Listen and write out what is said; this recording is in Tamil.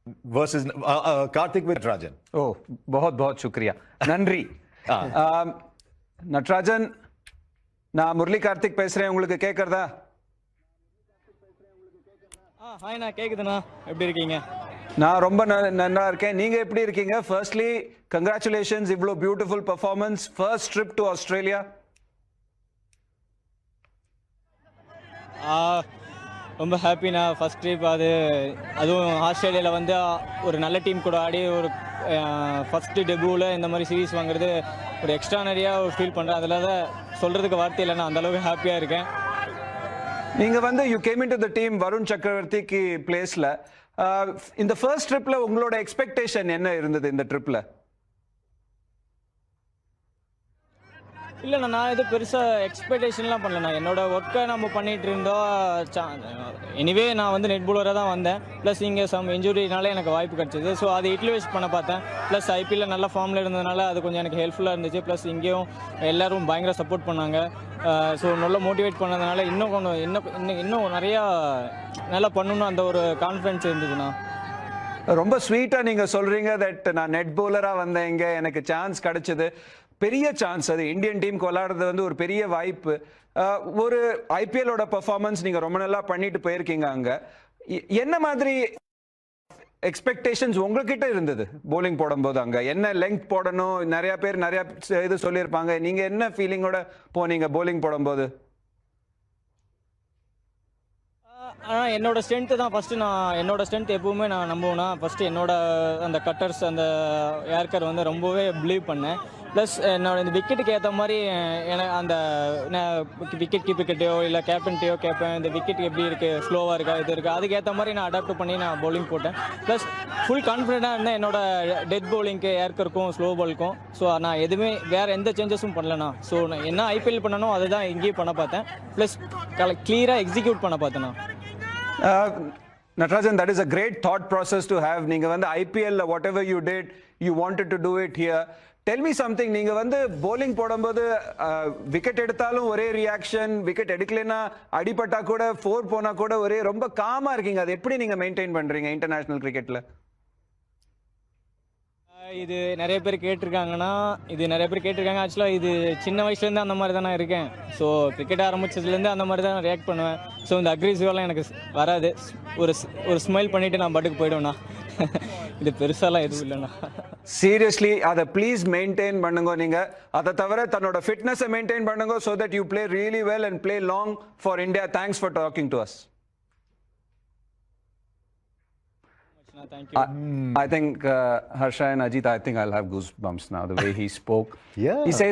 versus Karthik with Natarajan. Oh, बहुत बहुत शुक्रिया நன்றி நட்ராஜன் நான் முரளி கார்த்திக் பேசுறேன் உங்களுக்கு கேக்குறதா ஹாய் நான் கேக்குதுண்ணா எப்படி இருக்கீங்க நான் ரொம்ப நல்லா இருக்கேன் நீங்க எப்படி இருக்கீங்க ஃபர்ஸ்ட்லி கங்க்ராச்சுலேஷன்ஸ் இவ்ளோ beautiful performance first trip to Australia ரொம்ப ஹாப்பிண்ணா ஃபர்ஸ்ட் ட்ரிப் அதுவும் ஆஸ்திரேலியாவில் வந்து ஒரு நல்ல டீம் கூட ஆடி ஒரு ஃபஸ்ட்டு டெபியூவில் இந்த மாதிரி சீரீஸ் வாங்குறது ஒரு எக்ஸ்ட்ரானரியாக ஃபீல் பண்ணுறேன் அதில் தான் சொல்கிறதுக்கு வார்த்தை இல்லைண்ணா அந்தளவுக்கு ஹாப்பியாக இருக்கேன் நீங்க வந்து you came in to the team Varun சக்கரவர்த்திக்கு பிளேஸ்ல இந்த ஃபர்ஸ்ட் ட்ரிப்ல உங்களோட எக்ஸ்பெக்டேஷன் என்ன இருந்தது இந்த ட்ரிப்ல இல்லைண்ணா நான் எதுவும் பெருசாக எக்ஸ்பெக்டேஷன்லாம் பண்ணலண்ணா என்னோட ஒர்க்கை நம்ம பண்ணிகிட்டு இருந்தோம் எனிவே நான் வந்து நெட் பவுலராக தான் வந்தேன் ப்ளஸ் இங்கே சம் இன்ஜுரினால எனக்கு வாய்ப்பு கிடச்சிது ஸோ அதை யூட்டிலைஸ் பண்ண பார்த்தேன் ப்ளஸ் ஐபிஎல்ல நல்ல ஃபார்மில் இருந்ததுனால அது கொஞ்சம் எனக்கு ஹெல்ப்ஃபுல்லாக இருந்துச்சு ப்ளஸ் இங்கேயும் எல்லோரும் பயங்கர சப்போர்ட் பண்ணாங்க ஸோ நல்லா மோட்டிவேட் பண்ணதுனால இன்னும் கொஞ்சம் இன்னும் நிறையா நல்லா பண்ணணும்னு அந்த ஒரு கான்ஃபிடன்ஸ் இருந்ததுண்ணா ரொம்ப ஸ்வீட்டா நீங்க சொல்றீங்க தட் நான் நெட் பவுலரா வந்தேன் இங்க எனக்கு சான்ஸ் கிடைச்சது பெரிய சான்ஸ் அது இந்தியன் டீமுக்கு விளையாடுறது வந்து ஒரு பெரிய வாய்ப்பு ஒரு ஐபிஎல்லோட பெர்ஃபார்மன்ஸ் நீங்க ரொம்ப நல்லா பண்ணிட்டு போயிருக்கீங்க அங்க என்ன மாதிரி எக்ஸ்பெக்டேஷன்ஸ் உங்ககிட்ட இருந்தது போலிங் போடும்போது அங்க என்ன லெங்த் போடணும் நிறைய பேர் நிறைய இது சொல்லியிருப்பாங்க நீங்க என்ன ஃபீலிங்கோட போனீங்க போலிங் போடும்போது என்னோட ஸ்ட்ரென்த்து தான் ஃபஸ்ட்டு நான் என்னோட ஸ்ட்ரென்த் எப்பவுமே நான் நம்புவேன்னா ஃபஸ்ட்டு என்னோட அந்த கட்டர்ஸ் அந்த ஏர்கர் வந்து ரொம்பவே பிலீவ் பண்ணேன் ப்ளஸ் என்னோட இந்த விக்கெட்டுக்கு ஏற்ற மாதிரி எனக்கு அந்த விக்கெட் கீப்பர்கிட்டையோ இல்லை கேப்டன்ட்டையோ கேட்பேன் இந்த விக்கெட் எப்படி இருக்குது ஸ்லோவாக இருக்கா இது இருக்கா அதுக்கேற்ற மாதிரி நான் அடாப்ட் பண்ணி நான் பவுலிங் போட்டேன் ப்ளஸ் ஃபுல் கான்ஃபிடென்ட்டாக இருந்தேன் என்னோட டெத் பவுலிங்க்கு ஏர்க்கருக்கும் ஸ்லோ பாலுக்கும் ஸோ நான் எதுவுமே வேறு எந்த சேஞ்சஸும் பண்ணலண்ணா ஸோ நான் என்ன ஐபிஎல் பண்ணனோ அதை தான் இங்கேயும் பண்ண பார்த்தேன் ப்ளஸ் கிளியராக எக்ஸிக்யூட் பண்ண பார்த்தேண்ணா Natarajan, that is a great thought process to have. நீங்க வந்து IPL whatever you did, you wanted to do it here. Tell me something. நீங்க வந்து bowling போடும்போது விக்கெட் எடுத்தாலும் ஒரே ரியாக்ஷன், விக்கெட் எடுக்கலைன்னா அடிபட்டா கூட 4 போனா கூட ஒரே ரொம்ப காமா இருக்கீங்க. அது எப்படி நீங்க மெயின்டைன் பண்றீங்க இன்டர்நேஷனல் கிரிக்கெட்ல? இது நிறைய பேர் கேட்டிருக்காங்கன்னா ஆக்சுவலாக இது சின்ன வயசுலேருந்து அந்த மாதிரி தான் நான் இருக்கேன் ஸோ கிரிக்கெட் ஆரம்பிச்சதுலேருந்து அந்த மாதிரி தான் நான் ரியாக்ட் பண்ணுவேன் ஸோ இந்த அக்ரெசிவெலாம் எனக்கு வராது ஒரு ஸ்மைல் பண்ணிவிட்டு நான் பாட்டுக்கு போய்டுவேண்ணா இது பெருசாலாம் எதுவும் இல்லைண்ணா சீரியஸ்லி அதை ப்ளீஸ் மெயின்டைன் பண்ணுங்க நீங்கள் அதை தவிர தன்னோட ஃபிட்னஸை மெயின்டைன் பண்ணுங்க so that you play really well and play long for India thanks for talking to us Thank you. I think Harsha and Ajit, I think I'll have goosebumps now the way he spoke. Yeah. He says